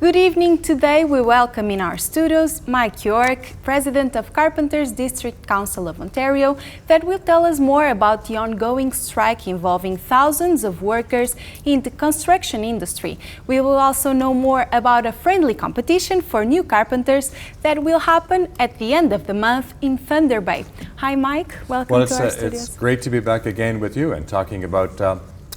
Good evening. Today we welcome in our studios Mike Yorke, President of Carpenters District Council of Ontario, that will tell us more about the ongoing strike involving thousands of workers in the construction industry. We will also know more about a friendly competition for new carpenters that will happen at the end of the month in Thunder Bay. Hi Mike, welcome to our studios. It's great to be back again with you and talking about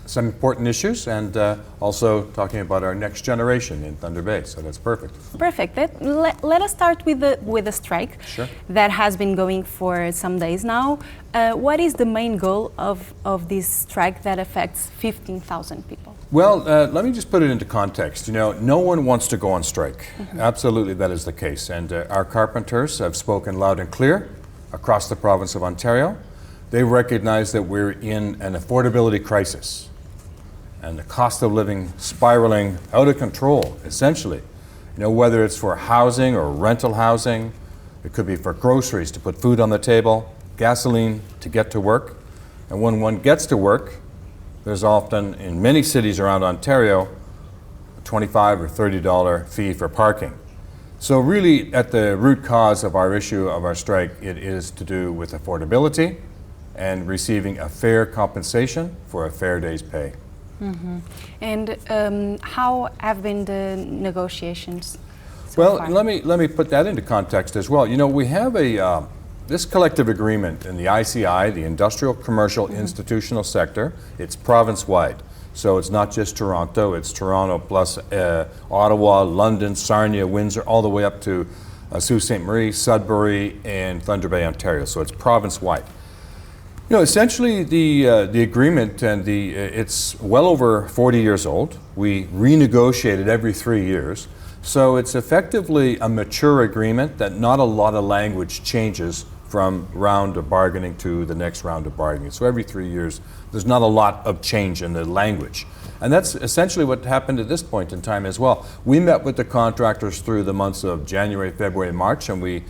some important issues and also talking about our next generation in Thunder Bay, so that's perfect. Perfect. Let us start with the strike. Sure. That has been going for some days now. What is the main goal of this strike that affects 15,000 people? Well, let me just put it into context. You know, no one wants to go on strike. Mm-hmm. Absolutely, that is the case. And our carpenters have spoken loud and clear across the province of Ontario. They recognize that we're in an affordability crisis and the cost of living spiraling out of control, essentially. You know, whether it's for housing or rental housing, it could be for groceries to put food on the table, gasoline to get to work. And when one gets to work, there's often, in many cities around Ontario, a $25 or $30 fee for parking. So really, at the root cause of our issue of our strike, it is to do with affordability and receiving a fair compensation for a fair day's pay. Mm-hmm. And how have been the negotiations so well, far? let me put that into context as well. You know, we have this collective agreement in the ICI, the Industrial Commercial Institutional Sector. It's province-wide. So it's not just Toronto, it's Toronto plus Ottawa, London, Sarnia, Windsor, all the way up to Sault Ste. Marie, Sudbury, and Thunder Bay, Ontario. So it's province-wide. You know, essentially the agreement and it's well over 40 years old. We renegotiate it every 3 years. So it's effectively a mature agreement that not a lot of language changes from round of bargaining to the next round of bargaining. So every 3 years, there's not a lot of change in the language. And that's essentially what happened at this point in time as well. We met with the contractors through the months of January, February, March, and we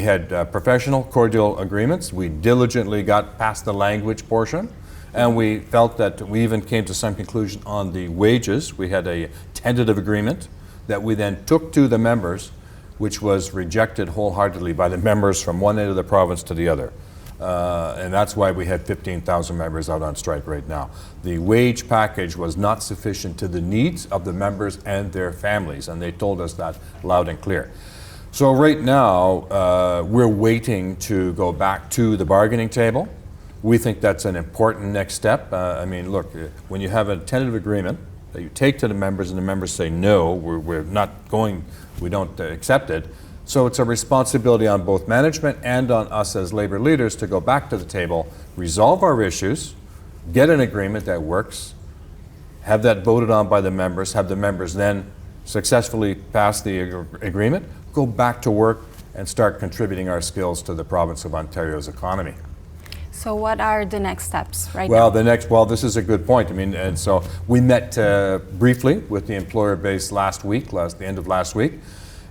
had professional, cordial agreements. We diligently got past the language portion, and we felt that we even came to some conclusion on the wages. We had a tentative agreement that we then took to the members, which was rejected wholeheartedly by the members from one end of the province to the other. And that's why we had 15,000 members out on strike right now. The wage package was not sufficient to the needs of the members and their families, and they told us that loud and clear. So right now, we're waiting to go back to the bargaining table. We think that's an important next step. I mean, look, when you have a tentative agreement that you take to the members and the members say, no, we're not going, we don't accept it. So it's a responsibility on both management and on us as labor leaders to go back to the table, resolve our issues, get an agreement that works, have that voted on by the members, have the members then successfully pass the agreement, go back to work and start contributing our skills to the province of Ontario's economy. So what are the next steps right now? Well, this is a good point. I mean, and so we met briefly with the employer base the end of last week,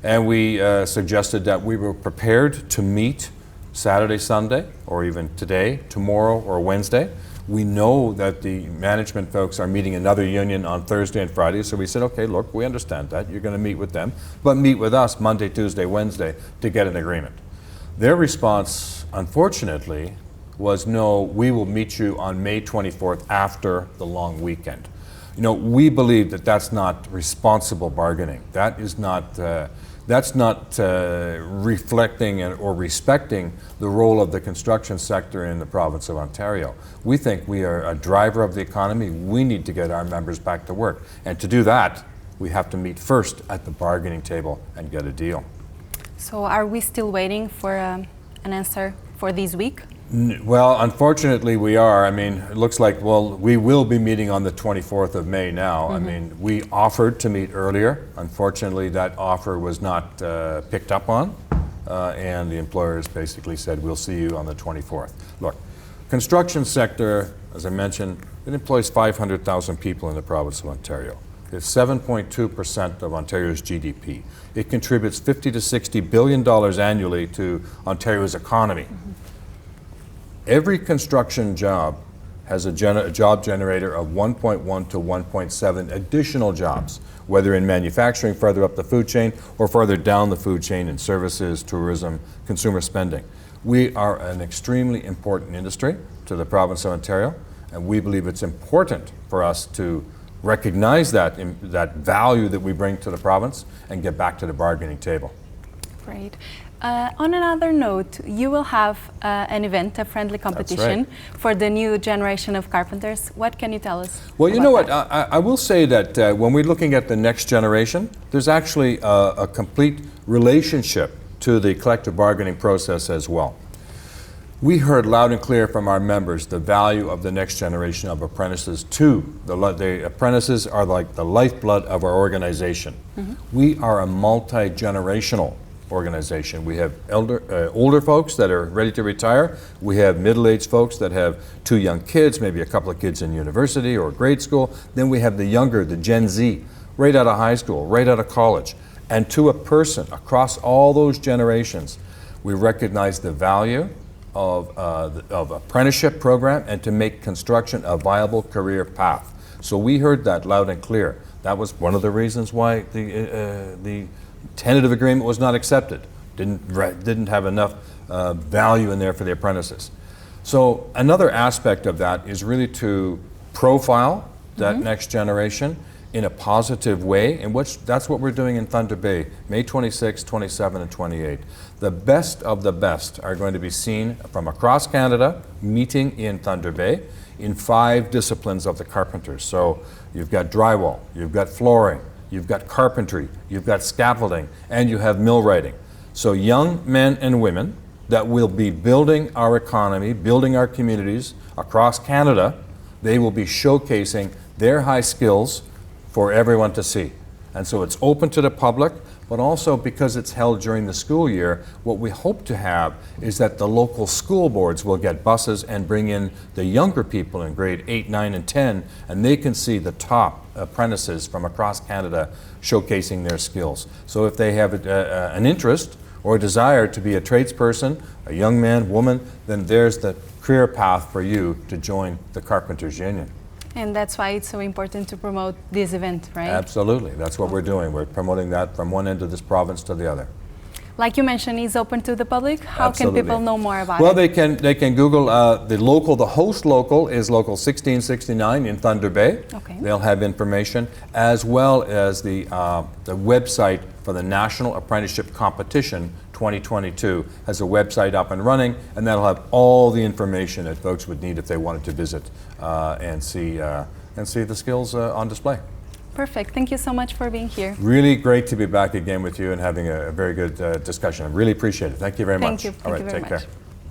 and we suggested that we were prepared to meet Saturday, Sunday, or even today, tomorrow, or Wednesday. We know that the management folks are meeting another union on Thursday and Friday, so we said, okay, look, we understand that. You're going to meet with them, but meet with us Monday, Tuesday, Wednesday to get an agreement. Their response, unfortunately, was no, we will meet you on May 24th after the long weekend. You know, we believe that that's not responsible bargaining. That is not, that's not reflecting or respecting the role of the construction sector in the province of Ontario. We think we are a driver of the economy. We need to get our members back to work. And to do that, we have to meet first at the bargaining table and get a deal. So are we still waiting for an answer for this week? Well, unfortunately we are. I mean, it looks like, well, we will be meeting on the 24th of May now. Mm-hmm. I mean, we offered to meet earlier. Unfortunately, that offer was not picked up on, and the employers basically said, we'll see you on the 24th. Look, construction sector, as I mentioned, it employs 500,000 people in the province of Ontario. It's 7.2% of Ontario's GDP. It contributes $50 to $60 billion annually to Ontario's economy. Mm-hmm. Every construction job has a job generator of 1.1 to 1.7 additional jobs, whether in manufacturing further up the food chain or further down the food chain in services, tourism, consumer spending. We are an extremely important industry to the province of Ontario, and we believe it's important for us to recognize that value that we bring to the province and get back to the bargaining table. Great. On another note, you will have an event, a friendly competition for the new generation of carpenters. What can you tell us? Well, you know what, I will say that when we're looking at the next generation, there's actually a complete relationship to the collective bargaining process as well. We heard loud and clear from our members the value of the next generation of apprentices too. The apprentices are like the lifeblood of our organization. We are a multi-generational organization. We have older folks that are ready to retire. We have middle-aged folks that have 2 young kids, maybe a couple of kids in university or grade school. Then we have the younger, the Gen Z, right out of high school, right out of college. And to a person across all those generations, we recognize the value of apprenticeship program and to make construction a viable career path. So we heard that loud and clear. That was one of the reasons why the tentative agreement was not accepted. Didn't have enough value in there for the apprentices. So another aspect of that is really to profile that next generation in a positive way, and that's what we're doing in Thunder Bay, May 26, 27, and 28. The best of the best are going to be seen from across Canada, meeting in Thunder Bay in 5 disciplines of the carpenters. So you've got drywall, you've got flooring, you've got carpentry, you've got scaffolding, and you have millwrighting. So young men and women that will be building our economy, building our communities across Canada, they will be showcasing their high skills for everyone to see. And so it's open to the public, but also because it's held during the school year, what we hope to have is that the local school boards will get buses and bring in the younger people in grade 8, 9, and 10, and they can see the top apprentices from across Canada showcasing their skills. So if they have an interest or a desire to be a tradesperson, a young man, woman, then there's the career path for you to join the Carpenters Union. And that's why it's so important to promote this event, right? Absolutely. That's what we're doing. We're promoting that from one end of this province to the other. Like you mentioned, it's open to the public. How Absolutely. can people know more about well, it? They can Google the host local is local 1669 in Thunder Bay. Okay. They'll have information as well as the website for the National Apprenticeship Competition 2022 has a website up and running, and that'll have all the information that folks would need if they wanted to visit and see the skills on display. Perfect. Thank you so much for being here. Really great to be back again with you and having a very good discussion. I really appreciate it. Thank you very much. Thank you. All Thank right, you very take much. care.